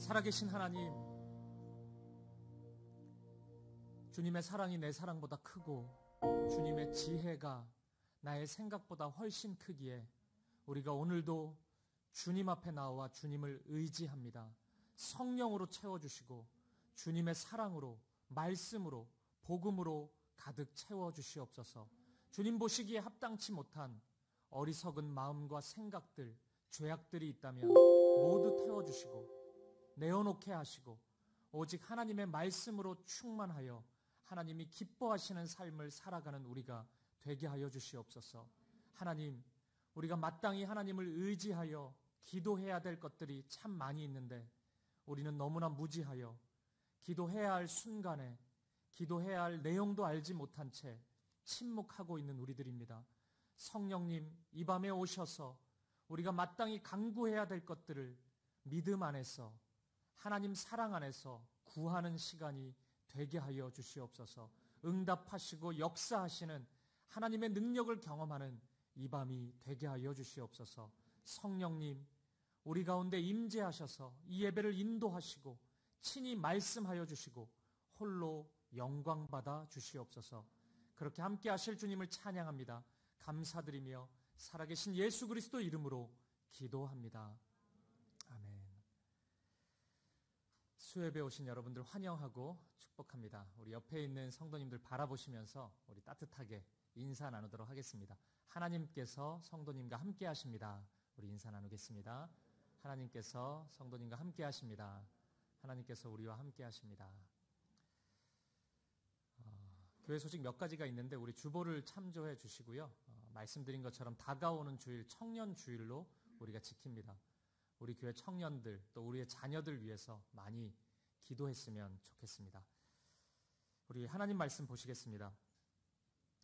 살아계신 하나님, 주님의 사랑이 내 사랑보다 크고 주님의 지혜가 나의 생각보다 훨씬 크기에 우리가 오늘도 주님 앞에 나와 주님을 의지합니다. 성령으로 채워주시고 주님의 사랑으로, 말씀으로, 복음으로 가득 채워주시옵소서. 주님 보시기에 합당치 못한 어리석은 마음과 생각들, 죄악들이 있다면 모두 태워주시고 내어놓게 하시고 오직 하나님의 말씀으로 충만하여 하나님이 기뻐하시는 삶을 살아가는 우리가 되게 하여 주시옵소서. 하나님, 우리가 마땅히 하나님을 의지하여 기도해야 될 것들이 참 많이 있는데 우리는 너무나 무지하여 기도해야 할 순간에 기도해야 할 내용도 알지 못한 채 침묵하고 있는 우리들입니다. 성령님, 이 밤에 오셔서 우리가 마땅히 간구해야 될 것들을 믿음 안에서 하나님 사랑 안에서 구하는 시간이 되게 하여 주시옵소서. 응답하시고 역사하시는 하나님의 능력을 경험하는 이 밤이 되게 하여 주시옵소서. 성령님, 우리 가운데 임재하셔서 이 예배를 인도하시고 친히 말씀하여 주시고 홀로 영광받아 주시옵소서. 그렇게 함께 하실 주님을 찬양합니다. 감사드리며 살아계신 예수 그리스도 이름으로 기도합니다. 아멘. 수요예배 오신 여러분들 환영하고 축복합니다. 우리 옆에 있는 성도님들 바라보시면서 우리 따뜻하게 인사 나누도록 하겠습니다. 하나님께서 성도님과 함께 하십니다. 우리 인사 나누겠습니다. 하나님께서 성도님과 함께 하십니다. 하나님께서 우리와 함께 하십니다. 교회 소식 몇 가지가 있는데 우리 주보를 참조해 주시고요. 말씀드린 것처럼 다가오는 주일, 청년 주일로 우리가 지킵니다. 우리 교회 청년들 또 우리의 자녀들 위해서 많이 기도했으면 좋겠습니다. 우리 하나님 말씀 보시겠습니다.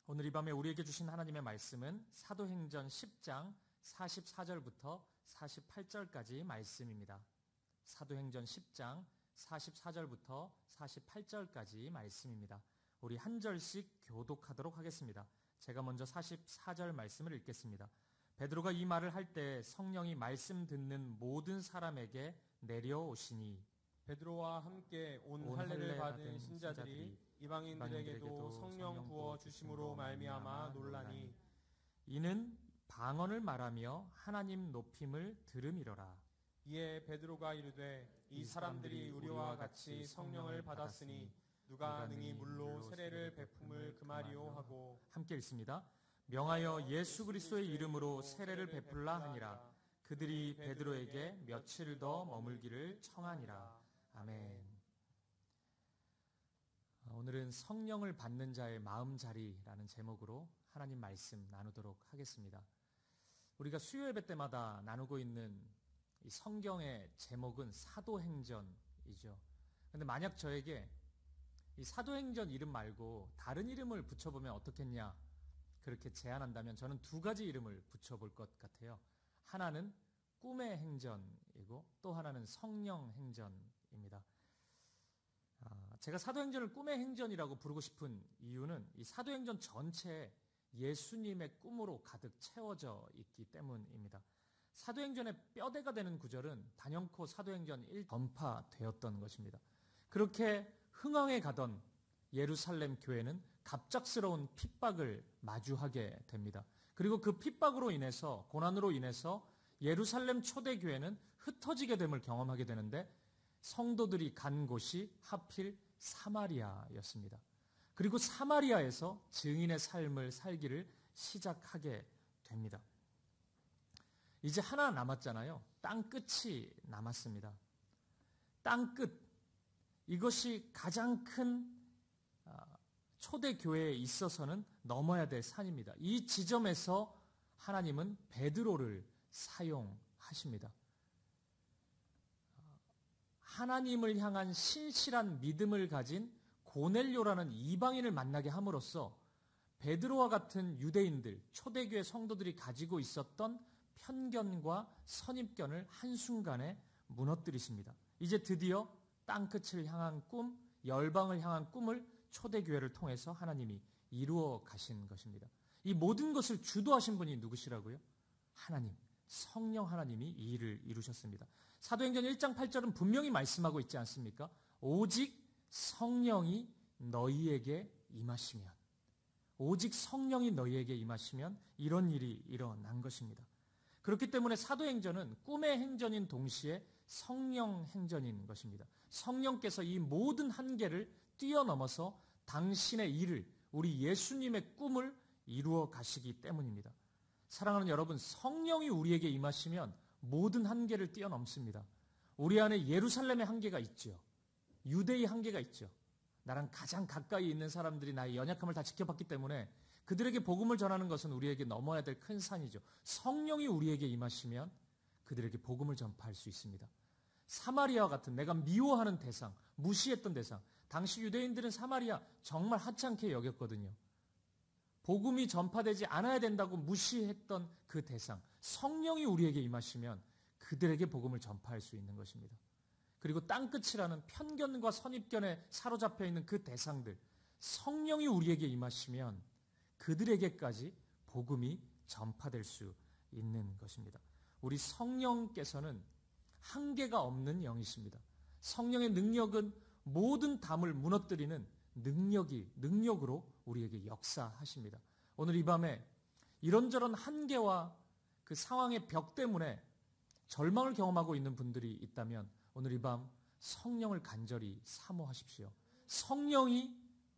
오늘 이 밤에 우리에게 주신 하나님의 말씀은 사도행전 10장 44절부터 48절까지 말씀입니다. 사도행전 10장 44절부터 48절까지 말씀입니다. 우리 한 절씩 교독하도록 하겠습니다. 제가 먼저 44절 말씀을 읽겠습니다. 베드로가 이 말을 할 때 성령이 말씀 듣는 모든 사람에게 내려오시니 베드로와 함께 온 할례를 받은 신자들이 이방인들에게도 성령 부어 주심으로 말미암아 놀라니 이는 방언을 말하며 하나님 높임을 들음이로라. 이에 베드로가 이르되 이 사람들이 우리와 같이 성령을 받았으니 누가 능히 물로 세례를 베품을 금하리요 하고 함께 읽습니다. 명하여 예수 그리스도의 이름으로 세례를 베풀라 하니라. 그들이 베드로에게 며칠 더 머물기를 청하니라. 아멘. 오늘은 성령을 받는 자의 마음자리라는 제목으로 하나님 말씀 나누도록 하겠습니다. 우리가 수요 예배 때마다 나누고 있는 이 성경의 제목은 사도행전이죠. 그런데 만약 저에게 이 사도행전 이름 말고 다른 이름을 붙여보면 어떻겠냐 그렇게 제안한다면 저는 두 가지 이름을 붙여볼 것 같아요. 하나는 꿈의 행전이고 또 하나는 성령 행전입니다. 제가 사도행전을 꿈의 행전이라고 부르고 싶은 이유는 이 사도행전 전체에 예수님의 꿈으로 가득 채워져 있기 때문입니다. 사도행전의 뼈대가 되는 구절은 단연코 사도행전 1 전파되었던 것입니다. 그렇게 흥황에 가던 예루살렘 교회는 갑작스러운 핍박을 마주하게 됩니다. 그리고 그 핍박으로 인해서, 고난으로 인해서 예루살렘 초대교회는 흩어지게 됨을 경험하게 되는데 성도들이 간 곳이 하필 사마리아였습니다. 그리고 사마리아에서 증인의 삶을 살기를 시작하게 됩니다. 이제 하나 남았잖아요. 땅 끝이 남았습니다. 땅 끝. 이것이 가장 큰 초대교회에 있어서는 넘어야 될 산입니다. 이 지점에서 하나님은 베드로를 사용하십니다. 하나님을 향한 신실한 믿음을 가진 고넬료라는 이방인을 만나게 함으로써 베드로와 같은 유대인들, 초대교회 성도들이 가지고 있었던 편견과 선입견을 한순간에 무너뜨리십니다. 이제 드디어 땅끝을 향한 꿈, 열방을 향한 꿈을 초대교회를 통해서 하나님이 이루어 가신 것입니다. 이 모든 것을 주도하신 분이 누구시라고요? 하나님, 성령 하나님이 이 일을 이루셨습니다. 사도행전 1장 8절은 분명히 말씀하고 있지 않습니까? 오직 성령이 너희에게 임하시면, 오직 성령이 너희에게 임하시면 이런 일이 일어난 것입니다. 그렇기 때문에 사도행전은 꿈의 행전인 동시에 성령 행전인 것입니다. 성령께서 이 모든 한계를 뛰어넘어서 당신의 일을, 우리 예수님의 꿈을 이루어 가시기 때문입니다. 사랑하는 여러분, 성령이 우리에게 임하시면 모든 한계를 뛰어넘습니다. 우리 안에 예루살렘의 한계가 있죠. 유대의 한계가 있죠. 나랑 가장 가까이 있는 사람들이 나의 연약함을 다 지켜봤기 때문에 그들에게 복음을 전하는 것은 우리에게 넘어야 될 큰 산이죠. 성령이 우리에게 임하시면 그들에게 복음을 전파할 수 있습니다. 사마리아와 같은 내가 미워하는 대상, 무시했던 대상, 당시 유대인들은 사마리아 정말 하찮게 여겼거든요. 복음이 전파되지 않아야 된다고 무시했던 그 대상, 성령이 우리에게 임하시면 그들에게 복음을 전파할 수 있는 것입니다. 그리고 땅끝이라는 편견과 선입견에 사로잡혀 있는 그 대상들, 성령이 우리에게 임하시면 그들에게까지 복음이 전파될 수 있는 것입니다. 우리 성령께서는 한계가 없는 영이십니다. 성령의 능력은 모든 담을 무너뜨리는 능력으로 우리에게 역사하십니다. 오늘 이 밤에 이런저런 한계와 그 상황의 벽 때문에 절망을 경험하고 있는 분들이 있다면 오늘 이 밤 성령을 간절히 사모하십시오. 성령이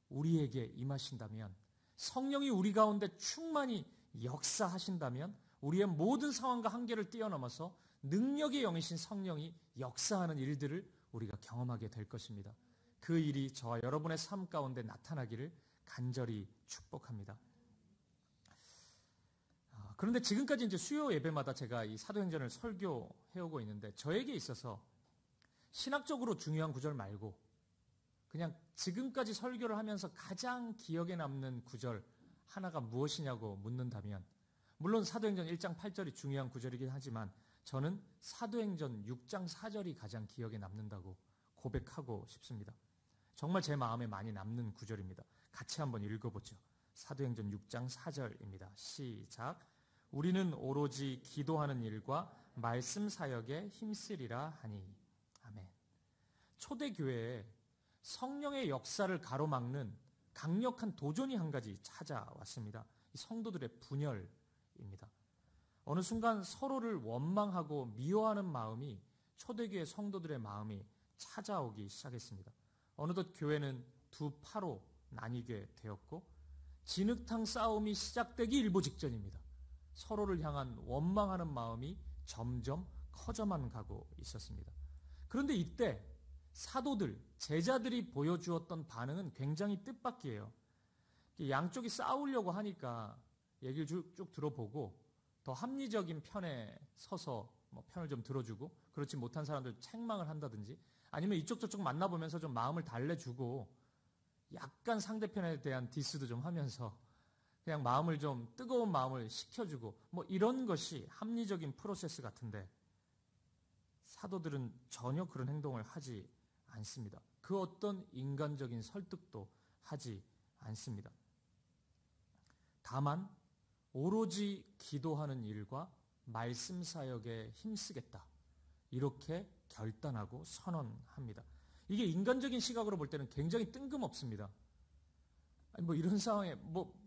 우리에게 임하신다면, 성령이 우리 가운데 충만히 역사하신다면 우리의 모든 상황과 한계를 뛰어넘어서 능력의 영이신 성령이 역사하는 일들을 우리가 경험하게 될 것입니다. 그 일이 저와 여러분의 삶 가운데 나타나기를 간절히 축복합니다. 그런데 지금까지 이제 수요 예배마다 제가 이 사도행전을 설교해오고 있는데 저에게 있어서 신학적으로 중요한 구절 말고 그냥 지금까지 설교를 하면서 가장 기억에 남는 구절 하나가 무엇이냐고 묻는다면, 물론 사도행전 1장 8절이 중요한 구절이긴 하지만 저는 사도행전 6장 4절이 가장 기억에 남는다고 고백하고 싶습니다. 정말 제 마음에 많이 남는 구절입니다. 같이 한번 읽어보죠. 사도행전 6장 4절입니다. 시작. 우리는 오로지 기도하는 일과 말씀 사역에 힘쓰리라 하니. 아멘. 초대교회에 성령의 역사를 가로막는 강력한 도전이 한 가지 찾아왔습니다. 이 성도들의 분열입니다. 어느 순간 서로를 원망하고 미워하는 마음이 초대교회 성도들의 마음이 찾아오기 시작했습니다. 어느덧 교회는 두 파로 나뉘게 되었고 진흙탕 싸움이 시작되기 일보 직전입니다. 서로를 향한 원망하는 마음이 점점 커져만 가고 있었습니다. 그런데 이때 사도들, 제자들이 보여주었던 반응은 굉장히 뜻밖이에요. 양쪽이 싸우려고 하니까 얘기를 쭉 들어보고 더 합리적인 편에 서서 편을 좀 들어주고, 그렇지 못한 사람들 책망을 한다든지 아니면 이쪽 저쪽 만나보면서 좀 마음을 달래주고 약간 상대편에 대한 디스도 좀 하면서 그냥 마음을 좀 뜨거운 마음을 식혀주고 이런 것이 합리적인 프로세스 같은데 사도들은 전혀 그런 행동을 하지 않습니다. 그 어떤 인간적인 설득도 하지 않습니다. 다만 오로지 기도하는 일과 말씀 사역에 힘쓰겠다, 이렇게 결단하고 선언합니다. 이게 인간적인 시각으로 볼 때는 굉장히 뜬금없습니다. 아니 이런 상황에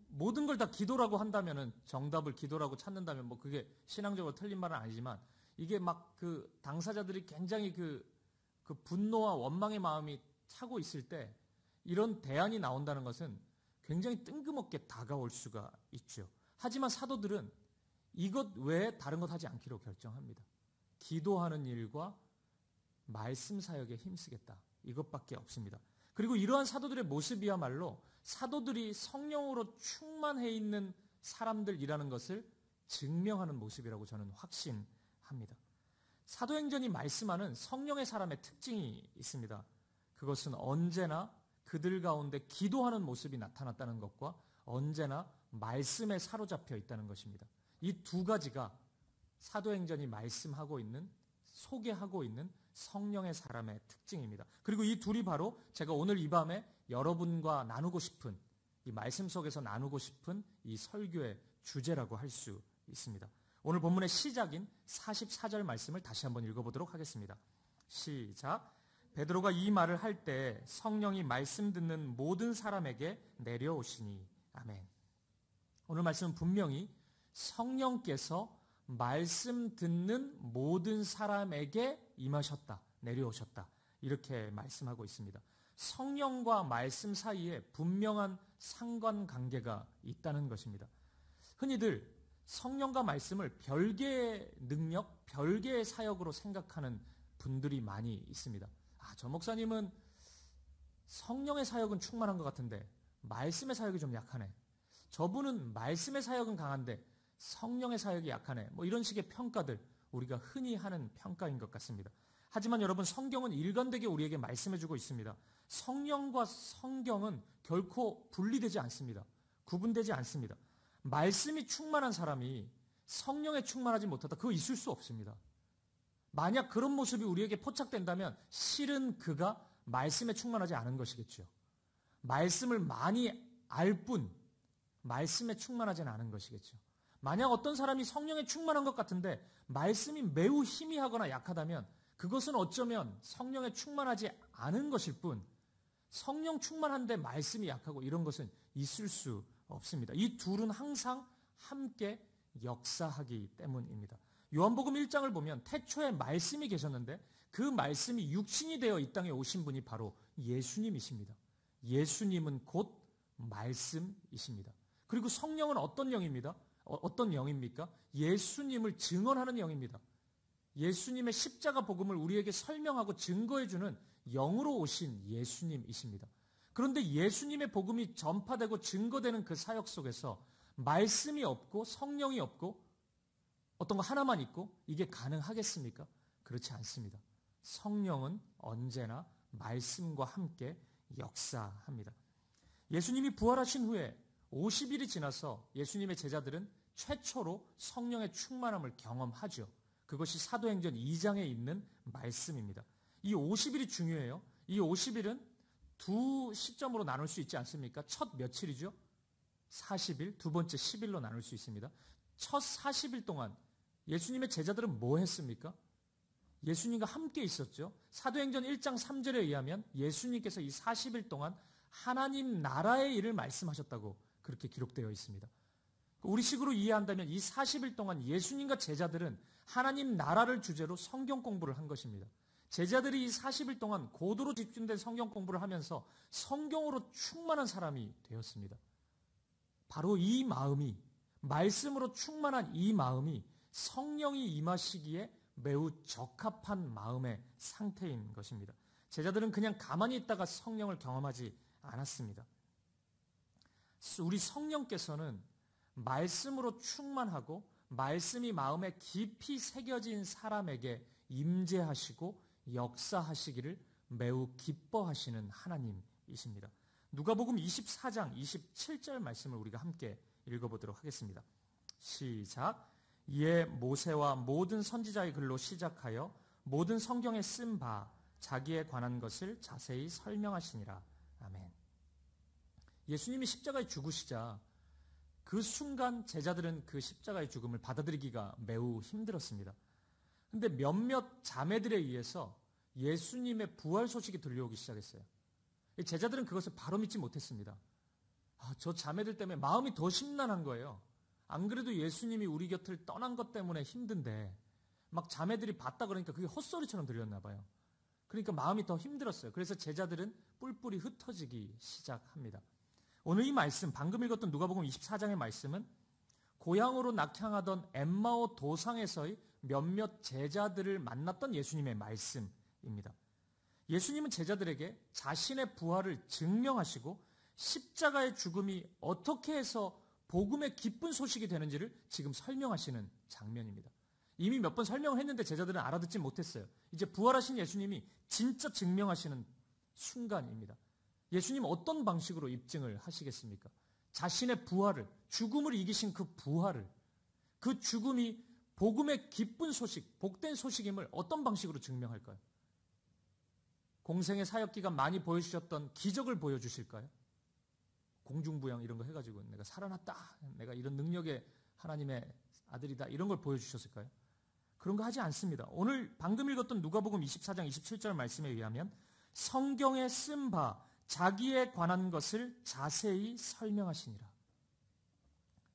모든 걸 다 기도라고 한다면은, 정답을 기도라고 찾는다면 그게 신앙적으로 틀린 말은 아니지만 이게 그 당사자들이 굉장히 그 분노와 원망의 마음이 차고 있을 때 이런 대안이 나온다는 것은 굉장히 뜬금없게 다가올 수가 있죠. 하지만 사도들은 이것 외에 다른 것 하지 않기로 결정합니다. 기도하는 일과 말씀 사역에 힘쓰겠다, 이것밖에 없습니다. 그리고 이러한 사도들의 모습이야말로 사도들이 성령으로 충만해 있는 사람들이라는 것을 증명하는 모습이라고 저는 확신합니다. 사도행전이 말씀하는 성령의 사람의 특징이 있습니다. 그것은 언제나 그들 가운데 기도하는 모습이 나타났다는 것과 언제나 말씀에 사로잡혀 있다는 것입니다. 이 두 가지가 사도행전이 말씀하고 있는, 소개하고 있는 성령의 사람의 특징입니다. 그리고 이 둘이 바로 제가 오늘 이 밤에 여러분과 나누고 싶은, 이 말씀 속에서 나누고 싶은 이 설교의 주제라고 할 수 있습니다. 오늘 본문의 시작인 44절 말씀을 다시 한번 읽어보도록 하겠습니다. 시작. 베드로가 이 말을 할 때 성령이 말씀 듣는 모든 사람에게 내려오시니. 아멘. 오늘 말씀은 분명히 성령께서 말씀 듣는 모든 사람에게 임하셨다, 내려오셨다, 이렇게 말씀하고 있습니다. 성령과 말씀 사이에 분명한 상관관계가 있다는 것입니다. 흔히들 성령과 말씀을 별개의 능력, 별개의 사역으로 생각하는 분들이 많이 있습니다. 저 목사님은 성령의 사역은 충만한 것 같은데 말씀의 사역이 좀 약하네. 저분은 말씀의 사역은 강한데 성령의 사역이 약하네. 이런 식의 평가들, 우리가 흔히 하는 평가인 것 같습니다. 하지만 여러분, 성경은 일관되게 우리에게 말씀해주고 있습니다. 성령과 성경은 결코 분리되지 않습니다. 구분되지 않습니다. 말씀이 충만한 사람이 성령에 충만하지 못하다, 그거 있을 수 없습니다. 만약 그런 모습이 우리에게 포착된다면 실은 그가 말씀에 충만하지 않은 것이겠죠. 말씀을 많이 알 뿐 말씀에 충만하지는 않은 것이겠죠. 만약 어떤 사람이 성령에 충만한 것 같은데 말씀이 매우 희미하거나 약하다면 그것은 어쩌면 성령에 충만하지 않은 것일 뿐, 성령 충만한데 말씀이 약하고 이런 것은 있을 수 없습니다. 이 둘은 항상 함께 역사하기 때문입니다. 요한복음 1장을 보면 태초에 말씀이 계셨는데 그 말씀이 육신이 되어 이 땅에 오신 분이 바로 예수님이십니다. 예수님은 곧 말씀이십니다. 그리고 성령은 어떤 영입니다? 어떤 영입니까? 예수님을 증언하는 영입니다. 예수님의 십자가 복음을 우리에게 설명하고 증거해주는 영으로 오신 예수님이십니다. 그런데 예수님의 복음이 전파되고 증거되는 그 사역 속에서 말씀이 없고 성령이 없고 어떤 거 하나만 있고 이게 가능하겠습니까? 그렇지 않습니다. 성령은 언제나 말씀과 함께 역사합니다. 예수님이 부활하신 후에 50일이 지나서 예수님의 제자들은 최초로 성령의 충만함을 경험하죠. 그것이 사도행전 2장에 있는 말씀입니다. 이 50일이 중요해요. 이 50일은 두 시점으로 나눌 수 있지 않습니까? 첫 며칠이죠? 40일, 두 번째 10일로 나눌 수 있습니다. 첫 40일 동안 예수님의 제자들은 뭐 했습니까? 예수님과 함께 있었죠. 사도행전 1장 3절에 의하면 예수님께서 이 40일 동안 하나님 나라의 일을 말씀하셨다고 그렇게 기록되어 있습니다. 우리식으로 이해한다면 이 40일 동안 예수님과 제자들은 하나님 나라를 주제로 성경 공부를 한 것입니다. 제자들이 이 40일 동안 고도로 집중된 성경 공부를 하면서 성경으로 충만한 사람이 되었습니다. 바로 이 마음이, 말씀으로 충만한 이 마음이 성령이 임하시기에 매우 적합한 마음의 상태인 것입니다. 제자들은 그냥 가만히 있다가 성령을 경험하지 않았습니다. 우리 성령께서는 말씀으로 충만하고 말씀이 마음에 깊이 새겨진 사람에게 임재하시고 역사하시기를 매우 기뻐하시는 하나님이십니다. 누가복음 24장 27절 말씀을 우리가 함께 읽어보도록 하겠습니다. 시작. 이에 모세와 모든 선지자의 글로 시작하여 모든 성경에 쓴 바 자기에 관한 것을 자세히 설명하시니라. 아멘. 예수님이 십자가에 죽으시자 그 순간 제자들은 그 십자가의 죽음을 받아들이기가 매우 힘들었습니다. 그런데 몇몇 자매들에 의해서 예수님의 부활 소식이 들려오기 시작했어요. 제자들은 그것을 바로 믿지 못했습니다. 저 자매들 때문에 마음이 더 심란한 거예요. 안 그래도 예수님이 우리 곁을 떠난 것 때문에 힘든데 막 자매들이 봤다 그러니까 그게 헛소리처럼 들렸나 봐요. 그러니까 마음이 더 힘들었어요. 그래서 제자들은 뿔뿔이 흩어지기 시작합니다. 오늘 이 말씀, 방금 읽었던 누가복음 24장의 말씀은 고향으로 낙향하던 엠마오 도상에서의 몇몇 제자들을 만났던 예수님의 말씀입니다. 예수님은 제자들에게 자신의 부활을 증명하시고 십자가의 죽음이 어떻게 해서 복음의 기쁜 소식이 되는지를 지금 설명하시는 장면입니다. 이미 몇 번 설명을 했는데 제자들은 알아듣지 못했어요. 이제 부활하신 예수님이 진짜 증명하시는 순간입니다. 예수님 어떤 방식으로 입증을 하시겠습니까? 자신의 부활을, 죽음을 이기신 그 부활을, 그 죽음이 복음의 기쁜 소식, 복된 소식임을 어떤 방식으로 증명할까요? 공생의 사역기간 많이 보여주셨던 기적을 보여주실까요? 공중부양 이런 거 해가지고 내가 살아났다, 내가 이런 능력의 하나님의 아들이다 이런 걸 보여주셨을까요? 그런 거 하지 않습니다. 오늘 방금 읽었던 누가복음 24장 27절 말씀에 의하면 성경에 쓴 바 자기에 관한 것을 자세히 설명하시니라.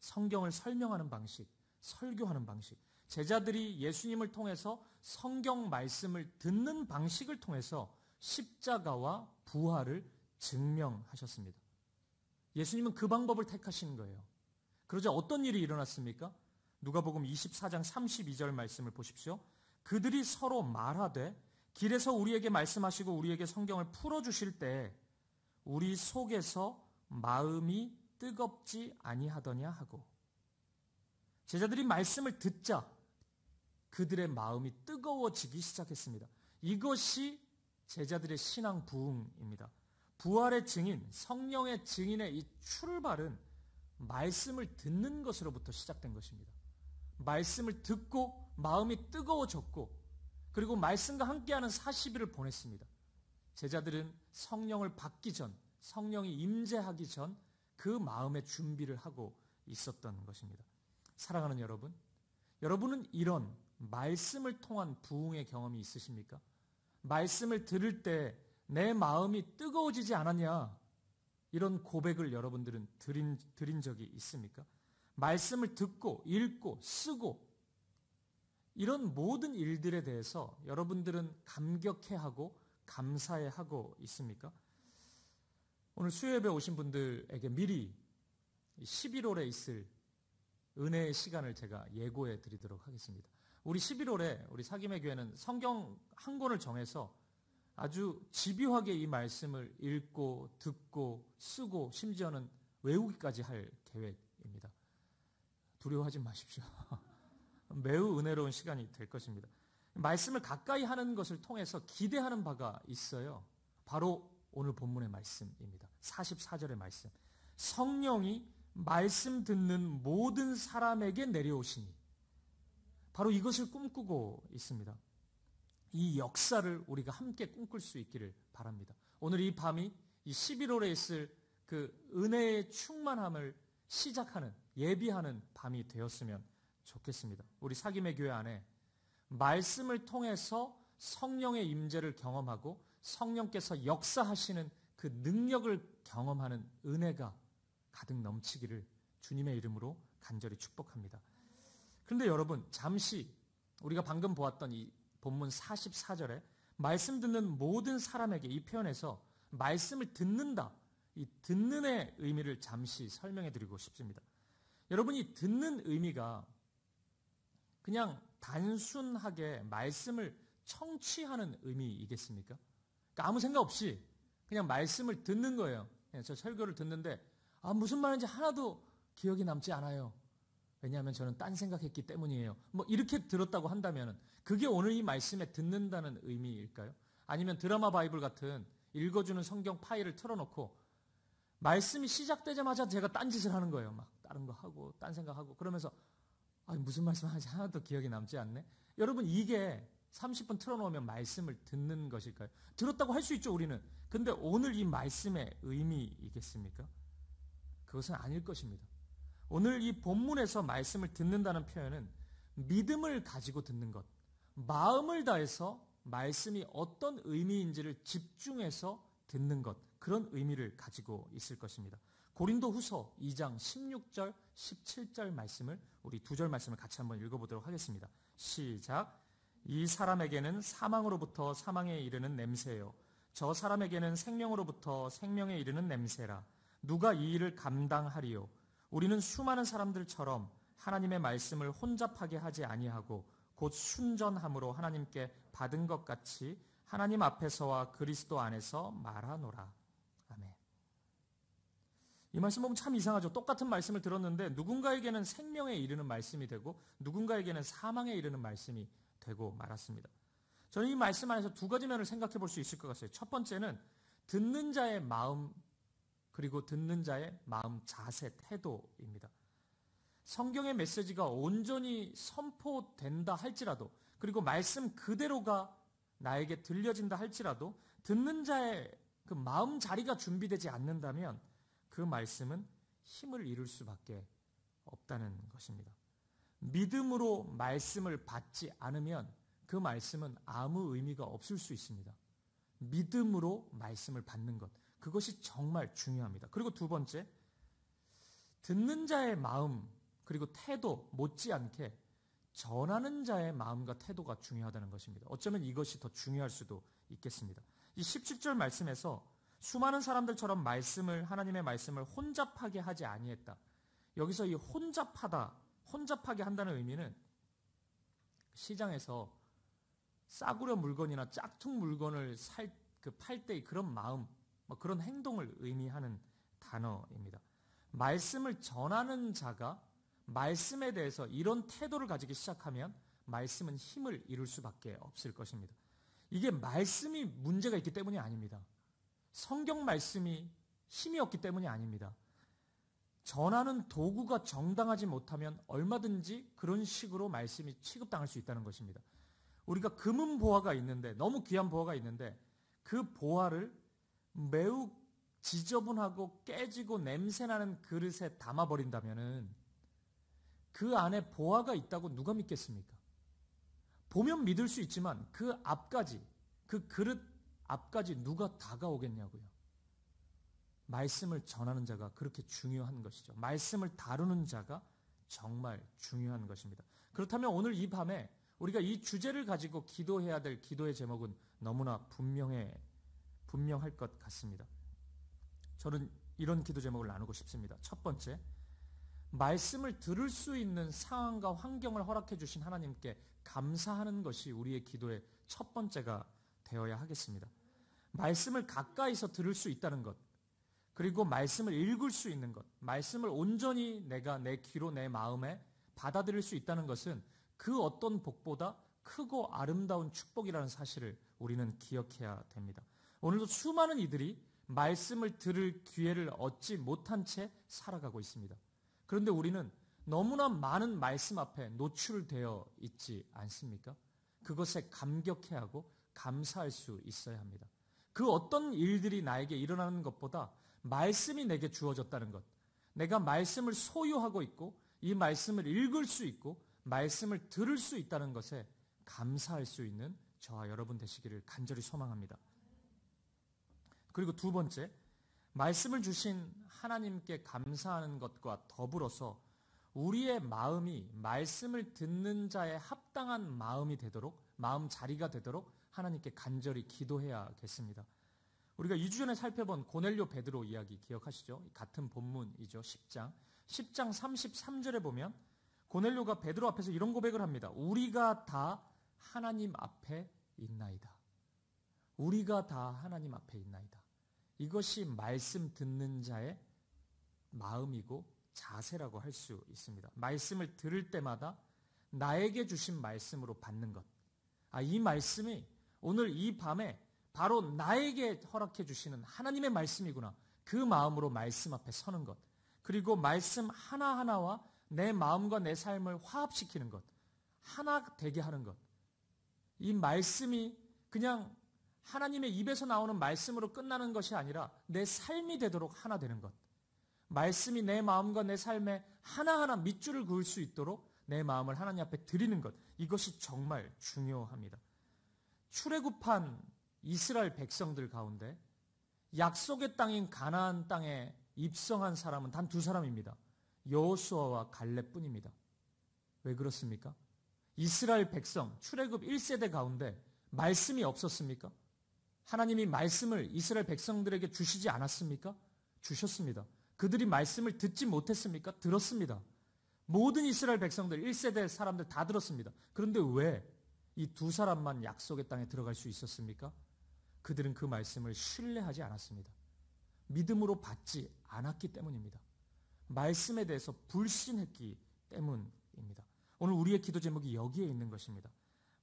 성경을 설명하는 방식, 설교하는 방식, 제자들이 예수님을 통해서 성경 말씀을 듣는 방식을 통해서 십자가와 부활을 증명하셨습니다. 예수님은 그 방법을 택하시는 거예요. 그러자 어떤 일이 일어났습니까? 누가복음 24장 32절 말씀을 보십시오. 그들이 서로 말하되 길에서 우리에게 말씀하시고 우리에게 성경을 풀어주실 때 우리 속에서 마음이 뜨겁지 아니하더냐 하고, 제자들이 말씀을 듣자 그들의 마음이 뜨거워지기 시작했습니다. 이것이 제자들의 신앙 부흥입니다. 부활의 증인, 성령의 증인의 이 출발은 말씀을 듣는 것으로부터 시작된 것입니다. 말씀을 듣고 마음이 뜨거워졌고, 그리고 말씀과 함께하는 40일을 보냈습니다. 제자들은 성령을 받기 전, 성령이 임재하기 전 그 마음의 준비를 하고 있었던 것입니다. 사랑하는 여러분, 여러분은 이런 말씀을 통한 부흥의 경험이 있으십니까? 말씀을 들을 때 내 마음이 뜨거워지지 않았냐? 이런 고백을 여러분들은 드린 적이 있습니까? 말씀을 듣고 읽고 쓰고 이런 모든 일들에 대해서 여러분들은 감격해하고 감사해하고 있습니까? 오늘 수요예배 오신 분들에게 미리 11월에 있을 은혜의 시간을 제가 예고해 드리도록 하겠습니다. 우리 11월에 우리 사김의 교회는 성경 한 권을 정해서 아주 집요하게 이 말씀을 읽고 듣고 쓰고 심지어는 외우기까지 할 계획입니다. 두려워하지 마십시오. 매우 은혜로운 시간이 될 것입니다. 말씀을 가까이 하는 것을 통해서 기대하는 바가 있어요. 바로 오늘 본문의 말씀입니다. 44절의 말씀. 성령이 말씀 듣는 모든 사람에게 내려오시니, 바로 이것을 꿈꾸고 있습니다. 이 역사를 우리가 함께 꿈꿀 수 있기를 바랍니다. 오늘 이 밤이 이 11월에 있을 그 은혜의 충만함을 시작하는, 예비하는 밤이 되었으면 좋겠습니다. 우리 사김의 교회 안에 말씀을 통해서 성령의 임재를 경험하고 성령께서 역사하시는 그 능력을 경험하는 은혜가 가득 넘치기를 주님의 이름으로 간절히 축복합니다. 그런데 여러분, 잠시 우리가 방금 보았던 이 본문 44절에 말씀 듣는 모든 사람에게, 이 표현에서 말씀을 듣는다, 이 듣는의 의미를 잠시 설명해 드리고 싶습니다. 여러분, 이 듣는 의미가 그냥 단순하게 말씀을 청취하는 의미이겠습니까? 그러니까 아무 생각 없이 그냥 말씀을 듣는 거예요. 저 설교를 듣는데 무슨 말인지 하나도 기억이 남지 않아요. 왜냐하면 저는 딴 생각했기 때문이에요. 뭐 이렇게 들었다고 한다면 그게 오늘 이 말씀에 듣는다는 의미일까요? 아니면 드라마 바이블 같은 읽어주는 성경 파일을 틀어놓고 말씀이 시작되자마자 제가 딴짓을 하는 거예요. 막 다른 거 하고 딴 생각하고 그러면서 무슨 말씀 하는지 하나도 기억이 남지 않네. 여러분, 이게 30분 틀어놓으면 말씀을 듣는 것일까요? 들었다고 할 수 있죠, 우리는. 근데 오늘 이 말씀의 의미이겠습니까? 그것은 아닐 것입니다. 오늘 이 본문에서 말씀을 듣는다는 표현은 믿음을 가지고 듣는 것, 마음을 다해서 말씀이 어떤 의미인지를 집중해서 듣는 것, 그런 의미를 가지고 있을 것입니다. 고린도후서 2장 16절, 17절 말씀을, 우리 두 절 말씀을 같이 한번 읽어보도록 하겠습니다. 시작. 이 사람에게는 사망으로부터 사망에 이르는 냄새요, 저 사람에게는 생명으로부터 생명에 이르는 냄새라. 누가 이 일을 감당하리요? 우리는 수많은 사람들처럼 하나님의 말씀을 혼잡하게 하지 아니하고 곧 순전함으로 하나님께 받은 것 같이 하나님 앞에서와 그리스도 안에서 말하노라. 아멘. 이 말씀 보면 참 이상하죠. 똑같은 말씀을 들었는데 누군가에게는 생명에 이르는 말씀이 되고 누군가에게는 사망에 이르는 말씀이 되고 말았습니다. 저는 이 말씀 안에서 두 가지 면을 생각해 볼 수 있을 것 같아요. 첫 번째는 듣는 자의 마음, 그리고 듣는 자의 마음 자세, 태도입니다. 성경의 메시지가 온전히 선포된다 할지라도, 그리고 말씀 그대로가 나에게 들려진다 할지라도 듣는 자의 그 마음 자리가 준비되지 않는다면 그 말씀은 힘을 잃을 수밖에 없다는 것입니다. 믿음으로 말씀을 받지 않으면 그 말씀은 아무 의미가 없을 수 있습니다. 믿음으로 말씀을 받는 것, 그것이 정말 중요합니다. 그리고 두 번째, 듣는 자의 마음 그리고 태도 못지않게 전하는 자의 마음과 태도가 중요하다는 것입니다. 어쩌면 이것이 더 중요할 수도 있겠습니다. 이 17절 말씀에서 수많은 사람들처럼 하나님의 말씀을 혼잡하게 하지 아니했다. 여기서 이 혼잡하게 한다는 의미는 시장에서 싸구려 물건이나 짝퉁 물건을 팔 때의 그런 마음, 그런 행동을 의미하는 단어입니다. 말씀을 전하는 자가 말씀에 대해서 이런 태도를 가지기 시작하면 말씀은 힘을 이룰 수밖에 없을 것입니다. 이게 말씀이 문제가 있기 때문이 아닙니다. 성경 말씀이 힘이 없기 때문이 아닙니다. 전하는 도구가 정당하지 못하면 얼마든지 그런 식으로 말씀이 취급당할 수 있다는 것입니다. 우리가 금은 보화가 있는데, 너무 귀한 보화가 있는데 그 보화를 매우 지저분하고 깨지고 냄새나는 그릇에 담아버린다면은 그 안에 보화가 있다고 누가 믿겠습니까? 보면 믿을 수 있지만 그 그릇 앞까지 누가 다가오겠냐고요. 말씀을 전하는 자가 그렇게 중요한 것이죠. 말씀을 다루는 자가 정말 중요한 것입니다. 그렇다면 오늘 이 밤에 우리가 이 주제를 가지고 기도해야 될 기도의 제목은 너무나 분명할 것 같습니다. 저는 이런 기도 제목을 나누고 싶습니다. 첫 번째, 말씀을 들을 수 있는 상황과 환경을 허락해 주신 하나님께 감사하는 것이 우리의 기도의 첫 번째가 되어야 하겠습니다. 말씀을 가까이서 들을 수 있다는 것, 그리고 말씀을 읽을 수 있는 것, 말씀을 온전히 내가 내 귀로 내 마음에 받아들일 수 있다는 것은 그 어떤 복보다 크고 아름다운 축복이라는 사실을 우리는 기억해야 됩니다. 오늘도 수많은 이들이 말씀을 들을 기회를 얻지 못한 채 살아가고 있습니다. 그런데 우리는 너무나 많은 말씀 앞에 노출되어 있지 않습니까? 그것에 감격해야 하고 감사할 수 있어야 합니다. 그 어떤 일들이 나에게 일어나는 것보다 말씀이 내게 주어졌다는 것, 내가 말씀을 소유하고 있고 이 말씀을 읽을 수 있고 말씀을 들을 수 있다는 것에 감사할 수 있는 저와 여러분 되시기를 간절히 소망합니다. 그리고 두 번째, 말씀을 주신 하나님께 감사하는 것과 더불어서 우리의 마음이 말씀을 듣는 자의 합당한 마음이 되도록, 마음 자리가 되도록 하나님께 간절히 기도해야겠습니다. 우리가 2주 전에 살펴본 고넬료 베드로 이야기 기억하시죠? 같은 본문이죠. 10장 33절에 보면 고넬료가 베드로 앞에서 이런 고백을 합니다. 우리가 다 하나님 앞에 있나이다. 우리가 다 하나님 앞에 있나이다. 이것이 말씀 듣는 자의 마음이고 자세라고 할 수 있습니다. 말씀을 들을 때마다 나에게 주신 말씀으로 받는 것. 이 말씀이 오늘 이 밤에 바로 나에게 허락해 주시는 하나님의 말씀이구나. 그 마음으로 말씀 앞에 서는 것. 그리고 말씀 하나하나와 내 마음과 내 삶을 화합시키는 것. 하나 되게 하는 것. 이 말씀이 그냥 하나님의 입에서 나오는 말씀으로 끝나는 것이 아니라 내 삶이 되도록 하나 되는 것. 말씀이 내 마음과 내 삶에 하나하나 밑줄을 그을 수 있도록 내 마음을 하나님 앞에 드리는 것. 이것이 정말 중요합니다. 출애굽한 이스라엘 백성들 가운데 약속의 땅인 가나안 땅에 입성한 사람은 단 두 사람입니다. 여호수아와 갈렙뿐입니다. 왜 그렇습니까? 이스라엘 백성 출애굽 1세대 가운데 말씀이 없었습니까? 하나님이 말씀을 이스라엘 백성들에게 주시지 않았습니까? 주셨습니다. 그들이 말씀을 듣지 못했습니까? 들었습니다. 모든 이스라엘 백성들 1세대 사람들 다 들었습니다. 그런데 왜 이 두 사람만 약속의 땅에 들어갈 수 있었습니까? 그들은 그 말씀을 신뢰하지 않았습니다. 믿음으로 받지 않았기 때문입니다. 말씀에 대해서 불신했기 때문입니다. 오늘 우리의 기도 제목이 여기에 있는 것입니다.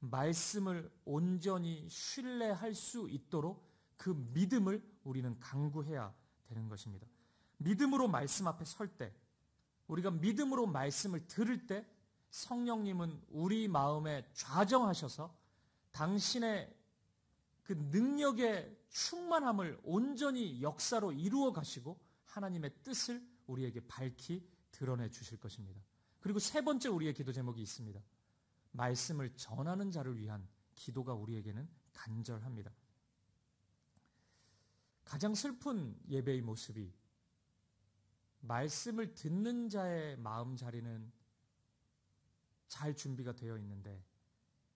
말씀을 온전히 신뢰할 수 있도록 그 믿음을 우리는 강구해야 되는 것입니다. 믿음으로 말씀 앞에 설 때, 우리가 믿음으로 말씀을 들을 때 성령님은 우리 마음에 좌정하셔서 당신의 그 능력의 충만함을 온전히 역사로 이루어 가시고 하나님의 뜻을 우리에게 밝히 드러내 주실 것입니다. 그리고 세 번째 우리의 기도 제목이 있습니다. 말씀을 전하는 자를 위한 기도가 우리에게는 간절합니다. 가장 슬픈 예배의 모습이 말씀을 듣는 자의 마음 자리는 잘 준비가 되어 있는데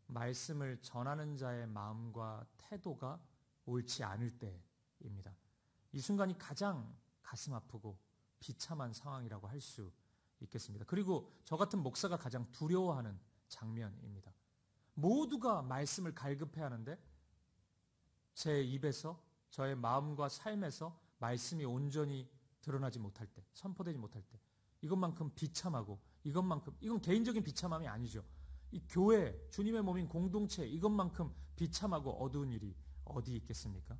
말씀을 전하는 자의 마음과 태도가 옳지 않을 때입니다. 이 순간이 가장 가슴 아프고 비참한 상황이라고 할 수 있겠습니다. 그리고 저 같은 목사가 가장 두려워하는 장면입니다. 모두가 말씀을 갈급해 하는데 제 입에서 저의 마음과 삶에서 말씀이 온전히 드러나지 못할 때, 선포되지 못할 때, 이것만큼 비참하고 이건 개인적인 비참함이 아니죠. 이 교회, 주님의 몸인 공동체, 이것만큼 비참하고 어두운 일이 어디 있겠습니까?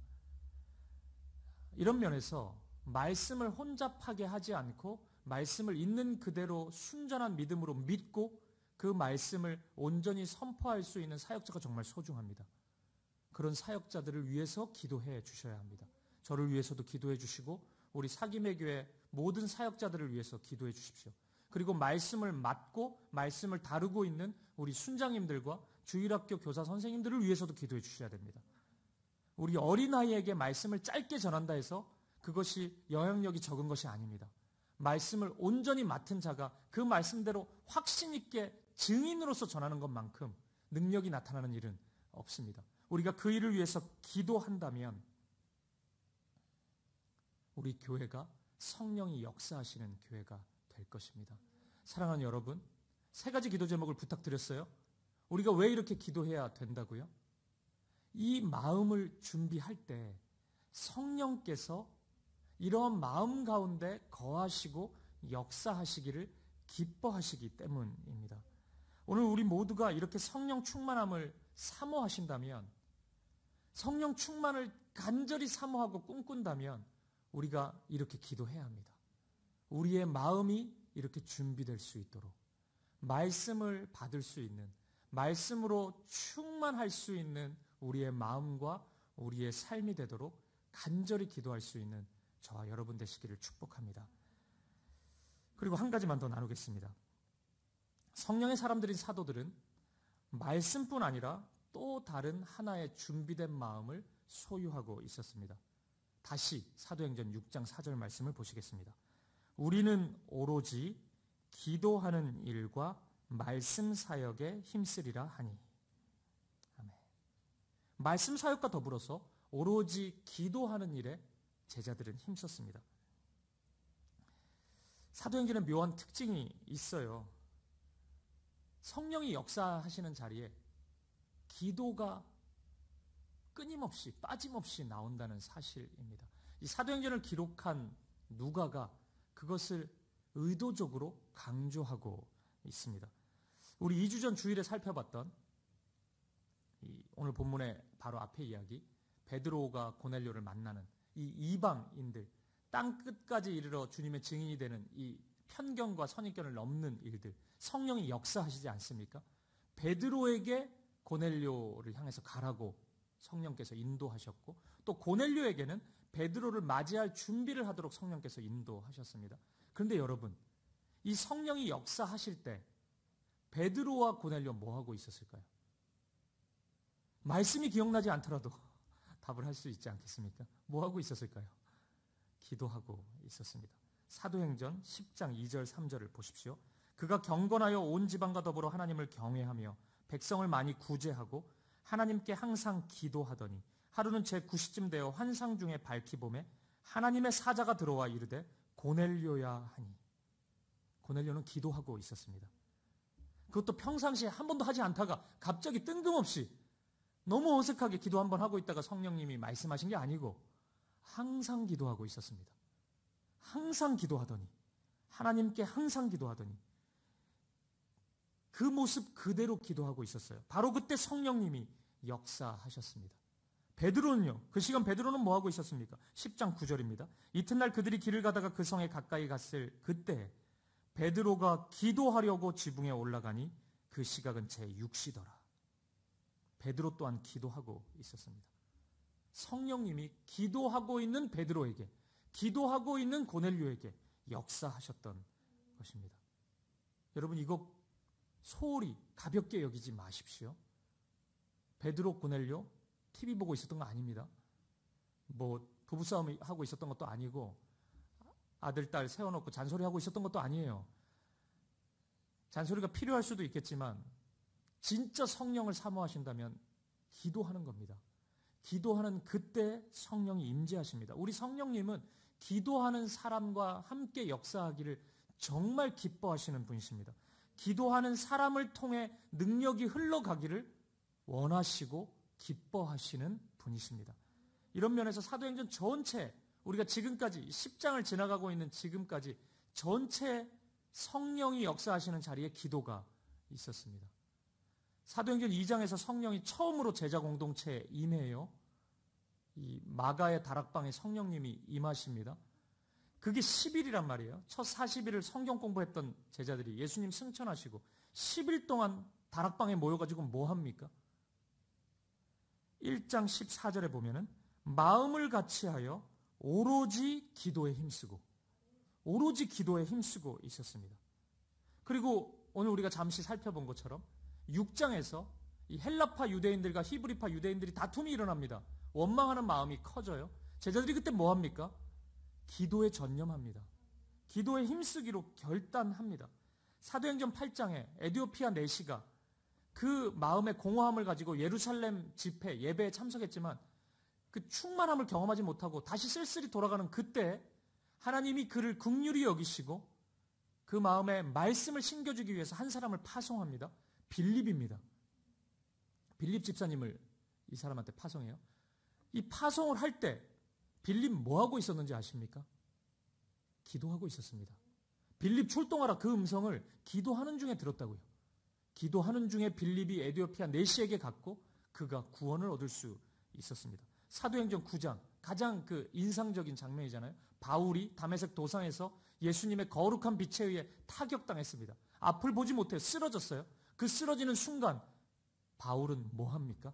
이런 면에서 말씀을 혼잡하게 하지 않고 말씀을 있는 그대로 순전한 믿음으로 믿고 그 말씀을 온전히 선포할 수 있는 사역자가 정말 소중합니다. 그런 사역자들을 위해서 기도해 주셔야 합니다. 저를 위해서도 기도해 주시고 우리 사김의 교회 모든 사역자들을 위해서 기도해 주십시오. 그리고 말씀을 맡고 말씀을 다루고 있는 우리 순장님들과 주일학교 교사 선생님들을 위해서도 기도해 주셔야 됩니다. 우리 어린아이에게 말씀을 짧게 전한다 해서 그것이 영향력이 적은 것이 아닙니다. 말씀을 온전히 맡은 자가 그 말씀대로 확신 있게 증인으로서 전하는 것만큼 능력이 나타나는 일은 없습니다. 우리가 그 일을 위해서 기도한다면 우리 교회가 성령이 역사하시는 교회가 될 것입니다. 사랑하는 여러분, 세 가지 기도 제목을 부탁드렸어요. 우리가 왜 이렇게 기도해야 된다고요? 이 마음을 준비할 때 성령께서 이러한 마음 가운데 거하시고 역사하시기를 기뻐하시기 때문입니다. 오늘 우리 모두가 이렇게 성령 충만함을 사모하신다면, 성령 충만을 간절히 사모하고 꿈꾼다면 우리가 이렇게 기도해야 합니다. 우리의 마음이 이렇게 준비될 수 있도록 말씀을 받을 수 있는, 말씀으로 충만할 수 있는 우리의 마음과 우리의 삶이 되도록 간절히 기도할 수 있는 저와 여러분 되시기를 축복합니다. 그리고 한 가지만 더 나누겠습니다. 성령의 사람들인 사도들은 말씀뿐 아니라 또 다른 하나의 준비된 마음을 소유하고 있었습니다. 다시 사도행전 6장 4절 말씀을 보시겠습니다. 우리는 오로지 기도하는 일과 말씀 사역에 힘쓰리라 하니. 아멘. 말씀 사역과 더불어서 오로지 기도하는 일에 제자들은 힘썼습니다. 사도행전에 묘한 특징이 있어요. 성령이 역사하시는 자리에 기도가 끊임없이 빠짐없이 나온다는 사실입니다. 이 사도행전을 기록한 누가가 그것을 의도적으로 강조하고 있습니다. 우리 2주 전 주일에 살펴봤던 오늘 본문의 바로 앞에 이야기, 베드로가 고넬료를 만나는 이 이방인들, 땅 끝까지 이르러 주님의 증인이 되는 이 편견과 선입견을 넘는 일들, 성령이 역사하시지 않습니까? 베드로에게 고넬료를 향해서 가라고 성령께서 인도하셨고, 또 고넬료에게는 베드로를 맞이할 준비를 하도록 성령께서 인도하셨습니다. 그런데 여러분, 이 성령이 역사하실 때 베드로와 고넬료 뭐 하고 있었을까요? 말씀이 기억나지 않더라도 답을 할 수 있지 않겠습니까? 뭐 하고 있었을까요? 기도하고 있었습니다. 사도행전 10장 2절 3절을 보십시오. 그가 경건하여 온 지방과 더불어 하나님을 경외하며 백성을 많이 구제하고 하나님께 항상 기도하더니 하루는 제9시쯤 되어 환상 중에 밝히 보매 하나님의 사자가 들어와 이르되 고넬료야 하니. 고넬료는 기도하고 있었습니다. 그것도 평상시에 한 번도 하지 않다가 갑자기 뜬금없이 너무 어색하게 기도 한 번 하고 있다가 성령님이 말씀하신 게 아니고 항상 기도하고 있었습니다. 항상 기도하더니, 하나님께 항상 기도하더니 그 모습 그대로 기도하고 있었어요. 바로 그때 성령님이 역사하셨습니다. 베드로는요, 그 시간 베드로는 뭐 하고 있었습니까? 10장 9절입니다. 이튿날 그들이 길을 가다가 그 성에 가까이 갔을 그때 베드로가 기도하려고 지붕에 올라가니 그 시각은 제6시더라. 베드로 또한 기도하고 있었습니다. 성령님이 기도하고 있는 베드로에게, 기도하고 있는 고넬료에게 역사하셨던 것입니다. 여러분 이거 소홀히 가볍게 여기지 마십시오. 베드로 고넬료 TV 보고 있었던 거 아닙니다. 뭐 부부싸움 하고 있었던 것도 아니고 아들, 딸 세워놓고 잔소리하고 있었던 것도 아니에요. 잔소리가 필요할 수도 있겠지만 진짜 성령을 사모하신다면 기도하는 겁니다. 기도하는 그때 성령이 임재하십니다. 우리 성령님은 기도하는 사람과 함께 역사하기를 정말 기뻐하시는 분이십니다. 기도하는 사람을 통해 능력이 흘러가기를 원하시고 기뻐하시는 분이십니다. 이런 면에서 사도행전 전체, 우리가 지금까지 10장을 지나가고 있는 지금까지 전체 성령이 역사하시는 자리에 기도가 있었습니다. 사도행전 2장에서 성령이 처음으로 제자 공동체에 임해요. 이 마가의 다락방에 성령님이 임하십니다. 그게 10일이란 말이에요. 첫 40일을 성경 공부했던 제자들이 예수님 승천하시고 10일 동안 다락방에 모여가지고 뭐 합니까? 1장 14절에 보면은 마음을 같이하여 오로지 기도에 힘쓰고 있었습니다. 그리고 오늘 우리가 잠시 살펴본 것처럼 6장에서 이 헬라파 유대인들과 히브리파 유대인들이 다툼이 일어납니다. 원망하는 마음이 커져요. 제자들이 그때 뭐 합니까? 기도에 전념합니다. 기도에 힘쓰기로 결단합니다. 사도행전 8장에 에디오피아 내시가 그 마음의 공허함을 가지고 예루살렘 집회, 예배에 참석했지만 그 충만함을 경험하지 못하고 다시 쓸쓸히 돌아가는 그때 하나님이 그를 긍휼히 여기시고 그 마음에 말씀을 심겨주기 위해서 한 사람을 파송합니다. 빌립입니다. 빌립 집사님을 이 사람한테 파송해요. 이 파송을 할 때 빌립 뭐하고 있었는지 아십니까? 기도하고 있었습니다. 빌립 출동하라 그 음성을 기도하는 중에 들었다고요. 기도하는 중에 빌립이 에디오피아 내시에게 갔고 그가 구원을 얻을 수 있었습니다. 사도행전 9장 가장 그 인상적인 장면이잖아요. 바울이 다메섹 도상에서 예수님의 거룩한 빛에 의해 타격당했습니다. 앞을 보지 못해 쓰러졌어요. 그 쓰러지는 순간 바울은 뭐 합니까?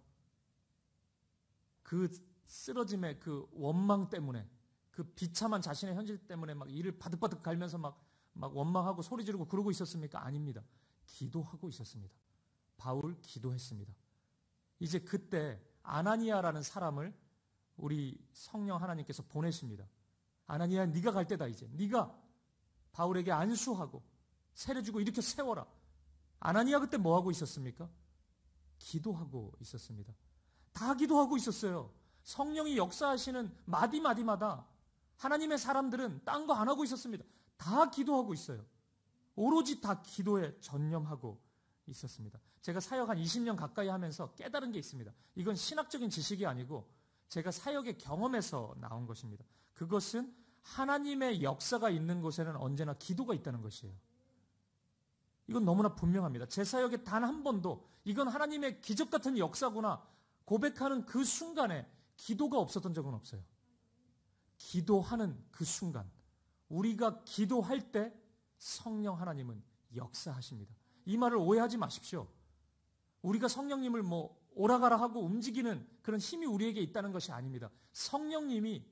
그 쓰러짐의 그 원망 때문에 그 비참한 자신의 현실 때문에 막 이를 바득바득 갈면서 막 원망하고 소리 지르고 그러고 있었습니까? 아닙니다. 기도하고 있었습니다. 바울 기도했습니다. 이제 그때 아나니아라는 사람을 우리 성령 하나님께서 보내십니다. 아나니아 네가 갈 때다 이제. 네가 바울에게 안수하고 세례주고 일으켜 세워라. 아나니아 그때 뭐 하고 있었습니까? 기도하고 있었습니다. 다 기도하고 있었어요. 성령이 역사하시는 마디마디마다 하나님의 사람들은 딴 거 안 하고 있었습니다. 다 기도하고 있어요. 오로지 다 기도에 전념하고 있었습니다. 제가 사역 한 20년 가까이 하면서 깨달은 게 있습니다. 이건 신학적인 지식이 아니고 제가 사역의 경험에서 나온 것입니다. 그것은 하나님의 역사가 있는 곳에는 언제나 기도가 있다는 것이에요. 이건 너무나 분명합니다. 제 사역에 단 한 번도 이건 하나님의 기적 같은 역사구나 고백하는 그 순간에 기도가 없었던 적은 없어요. 기도하는 그 순간, 우리가 기도할 때 성령 하나님은 역사하십니다. 이 말을 오해하지 마십시오. 우리가 성령님을 뭐 오라가라 하고 움직이는 그런 힘이 우리에게 있다는 것이 아닙니다. 성령님이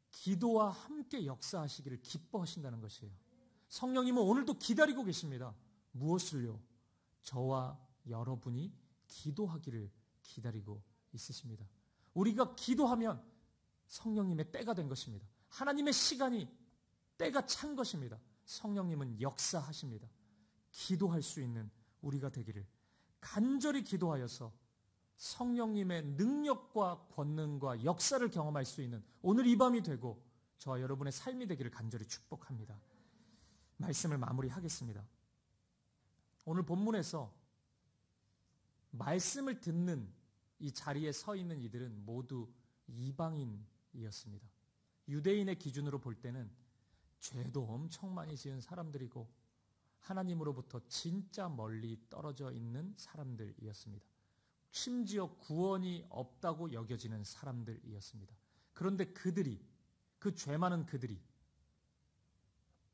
기도와 함께 역사하시기를 기뻐하신다는 것이에요. 성령님은 오늘도 기다리고 계십니다. 무엇을요? 저와 여러분이 기도하기를 기다리고 있으십니다. 우리가 기도하면 성령님의 때가 된 것입니다. 하나님의 시간이 때가 찬 것입니다. 성령님은 역사하십니다. 기도할 수 있는 우리가 되기를 간절히 기도하여서 성령님의 능력과 권능과 역사를 경험할 수 있는 오늘 이 밤이 되고 저와 여러분의 삶이 되기를 간절히 축복합니다. 말씀을 마무리하겠습니다. 오늘 본문에서 말씀을 듣는 이 자리에 서 있는 이들은 모두 이방인이었습니다. 유대인의 기준으로 볼 때는 죄도 엄청 많이 지은 사람들이고 하나님으로부터 진짜 멀리 떨어져 있는 사람들이었습니다. 심지어 구원이 없다고 여겨지는 사람들이었습니다. 그런데 그들이, 그 죄 많은 그들이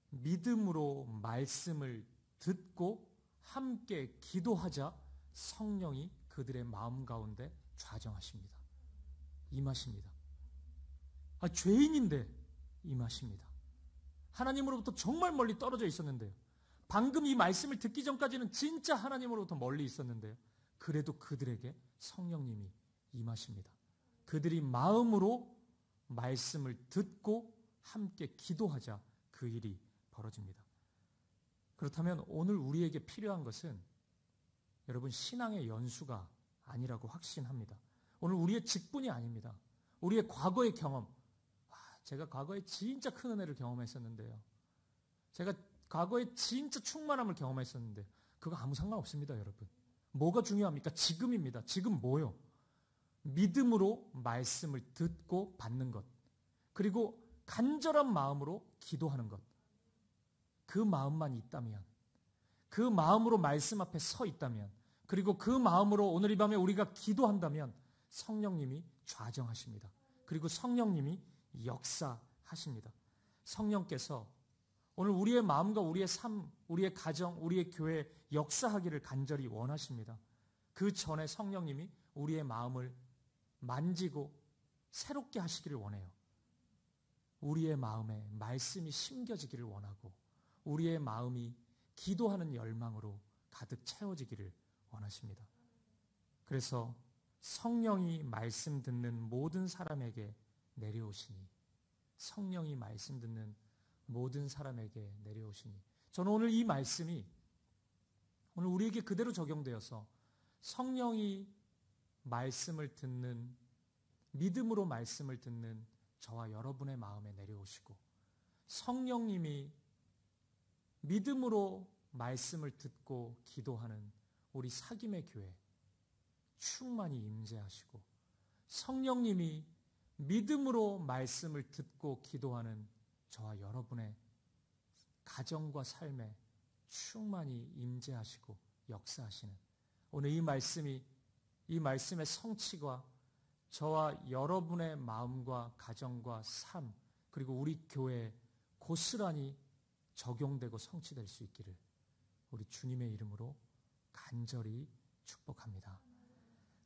믿음으로 말씀을 듣고 함께 기도하자 성령이 그들의 마음 가운데 좌정하십니다. 임하십니다. 죄인인데 임하십니다. 하나님으로부터 정말 멀리 떨어져 있었는데요. 방금 이 말씀을 듣기 전까지는 진짜 하나님으로부터 멀리 있었는데요. 그래도 그들에게 성령님이 임하십니다. 그들이 마음으로 말씀을 듣고 함께 기도하자 그 일이 벌어집니다. 그렇다면 오늘 우리에게 필요한 것은 여러분 신앙의 연수가 아니라고 확신합니다. 오늘 우리의 직분이 아닙니다. 우리의 과거의 경험. 제가 과거에 진짜 큰 은혜를 경험했었는데요. 제가 과거에 진짜 충만함을 경험했었는데 그거 아무 상관없습니다, 여러분. 뭐가 중요합니까? 지금입니다. 지금 뭐요? 믿음으로 말씀을 듣고 받는 것. 그리고 간절한 마음으로 기도하는 것. 그 마음만 있다면, 그 마음으로 말씀 앞에 서 있다면, 그리고 그 마음으로 오늘 이 밤에 우리가 기도한다면 성령님이 좌정하십니다. 그리고 성령님이 역사하십니다. 성령께서 오늘 우리의 마음과 우리의 삶, 우리의 가정, 우리의 교회에 역사하기를 간절히 원하십니다. 그 전에 성령님이 우리의 마음을 만지고 새롭게 하시기를 원해요. 우리의 마음에 말씀이 심겨지기를 원하고 우리의 마음이 기도하는 열망으로 가득 채워지기를 원하십니다. 그래서 성령이 말씀 듣는 모든 사람에게 내려오시니, 성령이 말씀 듣는 모든 사람에게 내려오시니, 저는 오늘 이 말씀이 오늘 우리에게 그대로 적용되어서 성령이 말씀을 듣는, 믿음으로 말씀을 듣는 저와 여러분의 마음에 내려오시고 성령님이 믿음으로 말씀을 듣고 기도하는 우리 사김의 교회 충만히 임재하시고 성령님이 믿음으로 말씀을 듣고 기도하는 저와 여러분의 가정과 삶에 충만히 임재하시고 역사하시는 오늘 이 말씀이, 이 말씀의 성취가 저와 여러분의 마음과 가정과 삶 그리고 우리 교회에 고스란히 적용되고 성취될 수 있기를 우리 주님의 이름으로 간절히 축복합니다.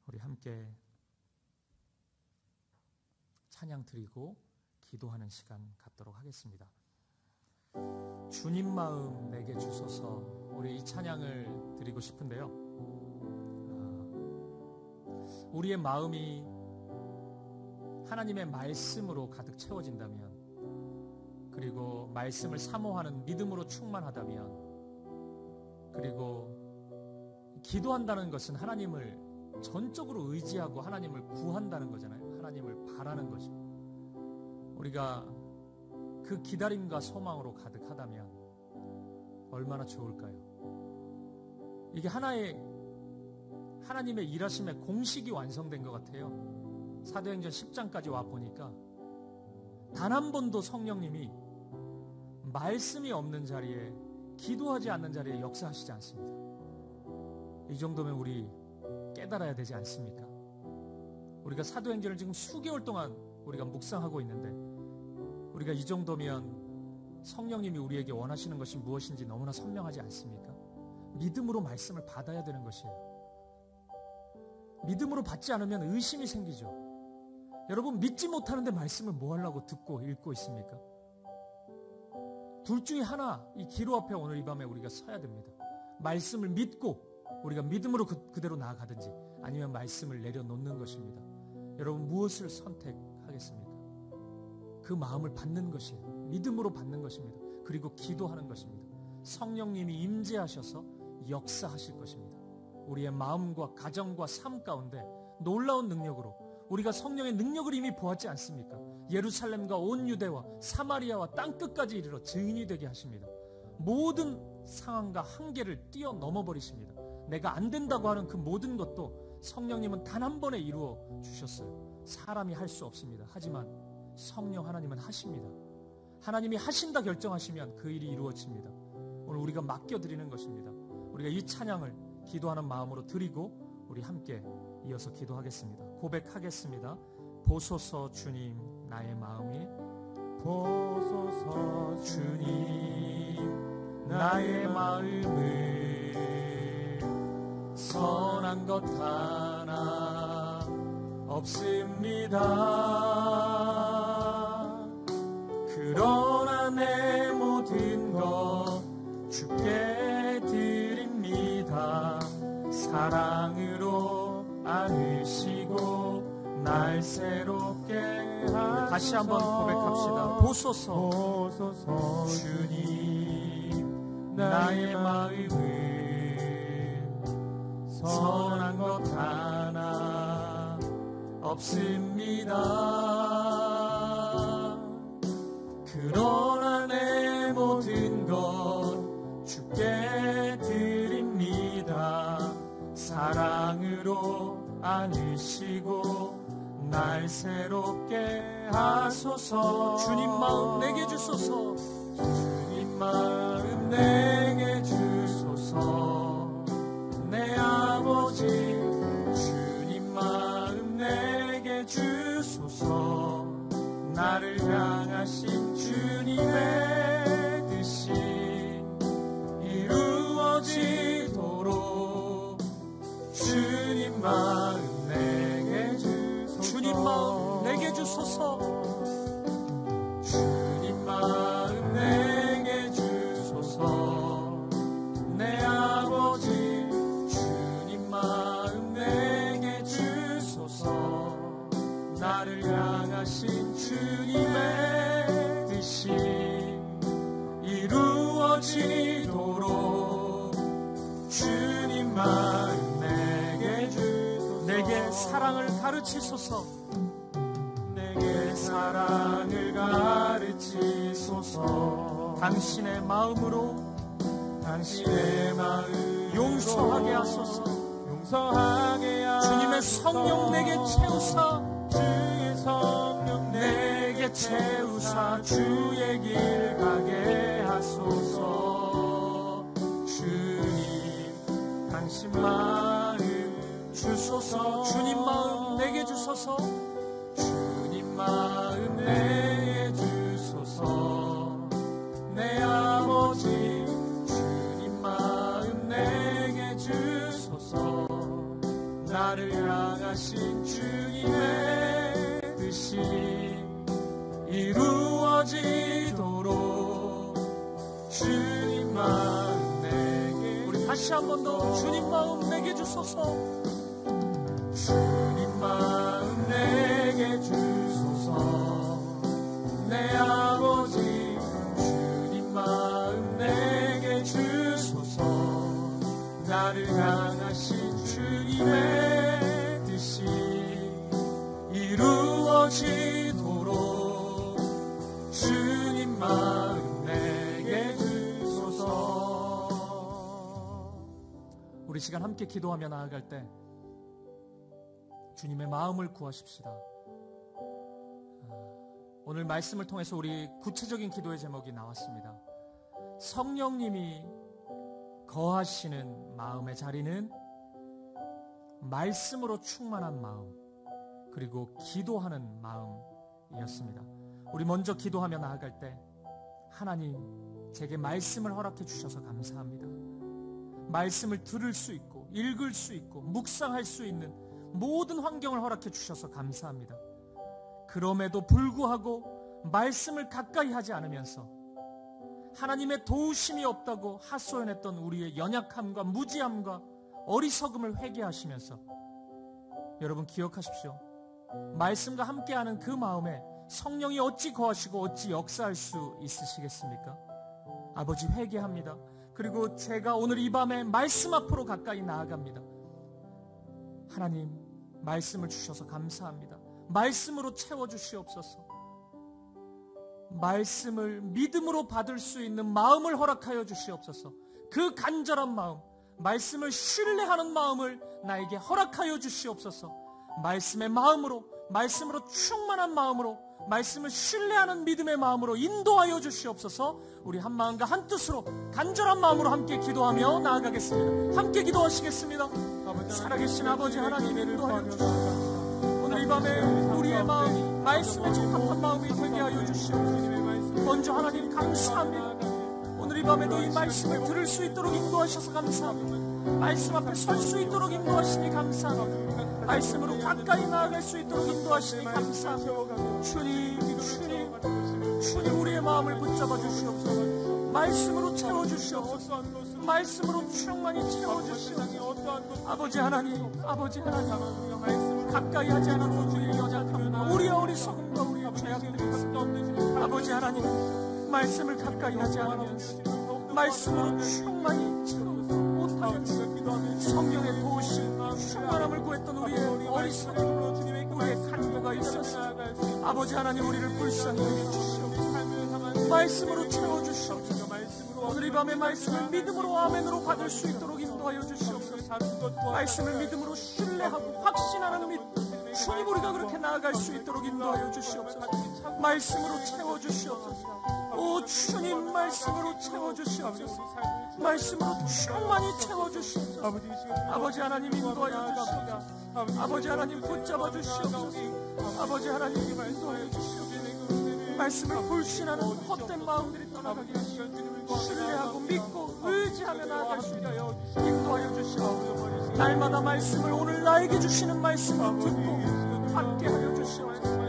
우리 함께 찬양 드리고 기도하는 시간 갖도록 하겠습니다. 주님 마음 내게 주소서. 우리 이 찬양을 드리고 싶은데요. 우리의 마음이 하나님의 말씀으로 가득 채워진다면, 그리고 말씀을 사모하는 믿음으로 충만하다면, 그리고 기도한다는 것은 하나님을 전적으로 의지하고 하나님을 구한다는 거잖아요. 하나님을 바라는 거죠. 우리가 그 기다림과 소망으로 가득하다면 얼마나 좋을까요? 이게 하나님의 일하심의 공식이 완성된 것 같아요. 사도행전 10장까지 와 보니까 단 한 번도 성령님이 말씀이 없는 자리에, 기도하지 않는 자리에 역사하시지 않습니다. 이 정도면 우리 깨달아야 되지 않습니까? 우리가 사도행전을 지금 수개월 동안 우리가 묵상하고 있는데 우리가 이 정도면 성령님이 우리에게 원하시는 것이 무엇인지 너무나 선명하지 않습니까? 믿음으로 말씀을 받아야 되는 것이에요. 믿음으로 받지 않으면 의심이 생기죠. 여러분, 믿지 못하는데 말씀을 뭐 하려고 듣고 읽고 있습니까? 둘 중에 하나, 이 기로 앞에 오늘 이 밤에 우리가 서야 됩니다. 말씀을 믿고 우리가 믿음으로 그대로 나아가든지 아니면 말씀을 내려놓는 것입니다. 여러분, 무엇을 선택하겠습니까? 그 마음을 받는 것이에요. 믿음으로 받는 것입니다. 그리고 기도하는 것입니다. 성령님이 임재하셔서 역사하실 것입니다. 우리의 마음과 가정과 삶 가운데 놀라운 능력으로, 우리가 성령의 능력을 이미 보았지 않습니까? 예루살렘과 온 유대와 사마리아와 땅끝까지 이르러 증인이 되게 하십니다. 모든 상황과 한계를 뛰어넘어 버리십니다. 내가 안 된다고 하는 그 모든 것도 성령님은 단 한 번에 이루어 주셨어요. 사람이 할 수 없습니다. 하지만 성령 하나님은 하십니다. 하나님이 하신다 결정하시면 그 일이 이루어집니다. 오늘 우리가 맡겨드리는 것입니다. 우리가 이 찬양을 기도하는 마음으로 드리고 우리 함께 이어서 기도하겠습니다. 고백하겠습니다. 보소서 주님 나의 마음이, 보소서 주님 나의 마음을, 선한 것 하나 없습니다. 그러나 내 모든 것 주께 사랑으로 안으시고 날 새롭게 하소서. 다시 한번 고백합시다. 보소서. 주님 나의 마음을 선한 것 하나 없습니다. 그러나 내 모든 것 주께 드립니다. 사랑으로 안으시고 날 새롭게 하소서. 주님 마음 내게 주소서. 주님 마음 내게 주소서. 내 아버지 주님 마음 내게 주소서. 나를 향하신 주님의 뜻이 이루어지도록 주님 마음 내게 주소서. 주님 마음 내게 주소서. 주님 마음 내게 주소서. 내 아버지 주님 마음 내게 주소서. 나를 향하신 주님의 뜻이 이루어지도록 주님 마음 내게 주소서. 내게 사랑을 가르치소서. 내게 사랑을 가르치소서. 당신의 마음으로 당신의 마음 용서하게 하소서. 용서하게 하소서. 주님의 성령 내게 채우사. 주의 성령 내게 채우사. 주의 길 가게 하소서. 주님 당신 마음 주소서. 주님 마음 내게 주소서. 주님 마음 내게 주소서. 내 아버지 주님 마음 내게 주소서. 나를 향하신 주님의 뜻이 이루어지도록 주님 마음 내게. 우리 다시 한 번 더 주님 마음 내게 주소서. 주님 마음 내게 주소서. 내 아버지 주님 마음 내게 주소서. 나를 향하신 주님의 뜻이 이루어지도록 주님 마음 내게 주소서. 우리 시간 함께 기도하며 나아갈 때 주님의 마음을 구하십시다. 오늘 말씀을 통해서 우리 구체적인 기도의 제목이 나왔습니다. 성령님이 거하시는 마음의 자리는 말씀으로 충만한 마음, 그리고 기도하는 마음이었습니다. 우리 먼저 기도하며 나아갈 때 하나님, 제게 말씀을 허락해 주셔서 감사합니다. 말씀을 들을 수 있고 읽을 수 있고 묵상할 수 있는 모든 환경을 허락해 주셔서 감사합니다. 그럼에도 불구하고 말씀을 가까이 하지 않으면서 하나님의 도우심이 없다고 하소연했던 우리의 연약함과 무지함과 어리석음을 회개하시면서, 여러분 기억하십시오. 말씀과 함께하는 그 마음에 성령이 어찌 거하시고 어찌 역사할 수 있으시겠습니까? 아버지, 회개합니다. 그리고 제가 오늘 이 밤에 말씀 앞으로 가까이 나아갑니다. 하나님, 말씀을 주셔서 감사합니다. 말씀으로 채워주시옵소서. 말씀을 믿음으로 받을 수 있는 마음을 허락하여 주시옵소서. 그 간절한 마음, 말씀을 신뢰하는 마음을 나에게 허락하여 주시옵소서. 말씀의 마음으로, 말씀으로 충만한 마음으로, 말씀을 신뢰하는 믿음의 마음으로 인도하여 주시옵소서. 우리 한 마음과 한 뜻으로 간절한 마음으로 함께 기도하며 나아가겠습니다. 함께 기도하시겠습니다. 살아계신 아버지 하나님, 인도하여 주시옵소서. 오늘 이 밤에 우리의 마음이 말씀에 적합한 마음이 되게 하여 주시옵소서. 먼저 하나님 감사합니다. 오늘 이 밤에도 이 말씀을 들을 수 있도록 인도하셔서 감사합니다. 말씀 앞에 설 수 있도록 인도하시니 감사합니다. 말씀으로 가까이 나아갈 수 있도록 인도하시니 감사합니다. 주님 우리의 마음을 붙잡아 주시옵소서. 말씀으로 채워주시옵소서. 말씀으로 충만히 채워주시옵소서. 아버지 하나님 가까이 하지 않은 우리의 연약함과 우리의 어리석음과 우리의 죄악들이 있습니다. 아버지 하나님 말씀을 가까이 하지 않으면 말씀으로 충만히 채우지 못하면 성령의 도우심 충만함을 구했던 우리의 어리석음 우리의 간구가 있었습니다. 아버지 하나님 우리를 불쌍히 여겨주시옵소서. 말씀으로 채워주시옵소서. 오늘 이 밤의 말씀을 믿음으로 아멘으로 받을 수 있도록 인도하여 주시옵소서. 말씀을 믿음으로 신뢰하고 확신하는 믿음 주님 우리가 그렇게 나아갈 수 있도록 인도하여 주시옵소서. 말씀으로 채워주시옵소서. 오 주님 말씀으로 채워주시옵소서. 말씀으로 충만히 채워주시옵소서. 아버지 하나님 인도하여 주시옵소서. 아버지 하나님 붙잡아 주시옵소서. 아버지 하나님 인도하여 주시옵소서. 말씀을 불신하는 헛된 마음들이 떠나가게 하시고 신뢰하고 믿고 의지하며 나아갈 수 있도록 인도하여 주시옵소서. 날마다 말씀을 오늘 나에게 주시는 말씀을 듣고 받게 하여 주시옵소서.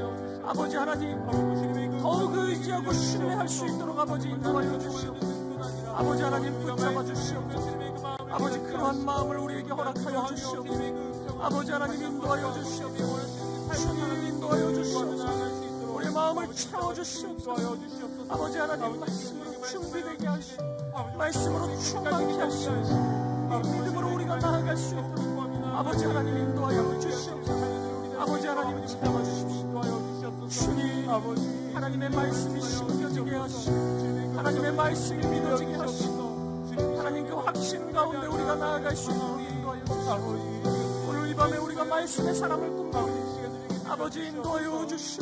아버지 하나님 더욱 의지하고 신뢰할 수 있도록 아버지 인도하여 주시옵소서. 아버지 하나님 붙잡아 주시옵소서. 아버지 그러한 마음을 우리에게 허락하여 주시옵소서. 아버지 하나님 인도하여 주시옵소서. 주님 인도하여 주시옵소서. 우리의 마음을 채워주시옵소서. 아버지 하나님 말씀으로 준비되게 하시고 말씀으로 충만케 하시고 믿음으로 우리가 나아갈 수 있도록 아버지 하나님 인도하여 주시옵소서. 아버지 하나님 채워 주십시오. 주님 하나님의 말씀이 심겨지게 하시고 하나님의 말씀이 믿어지게 하시고 하나님 그 확신 가운데 우리가 나아갈 수 있도록 인도하여 주시옵소서. 오늘 이 밤에 우리가 말씀의 사랑을 꿈꾸는 아버지 인도하여 주시옵소서.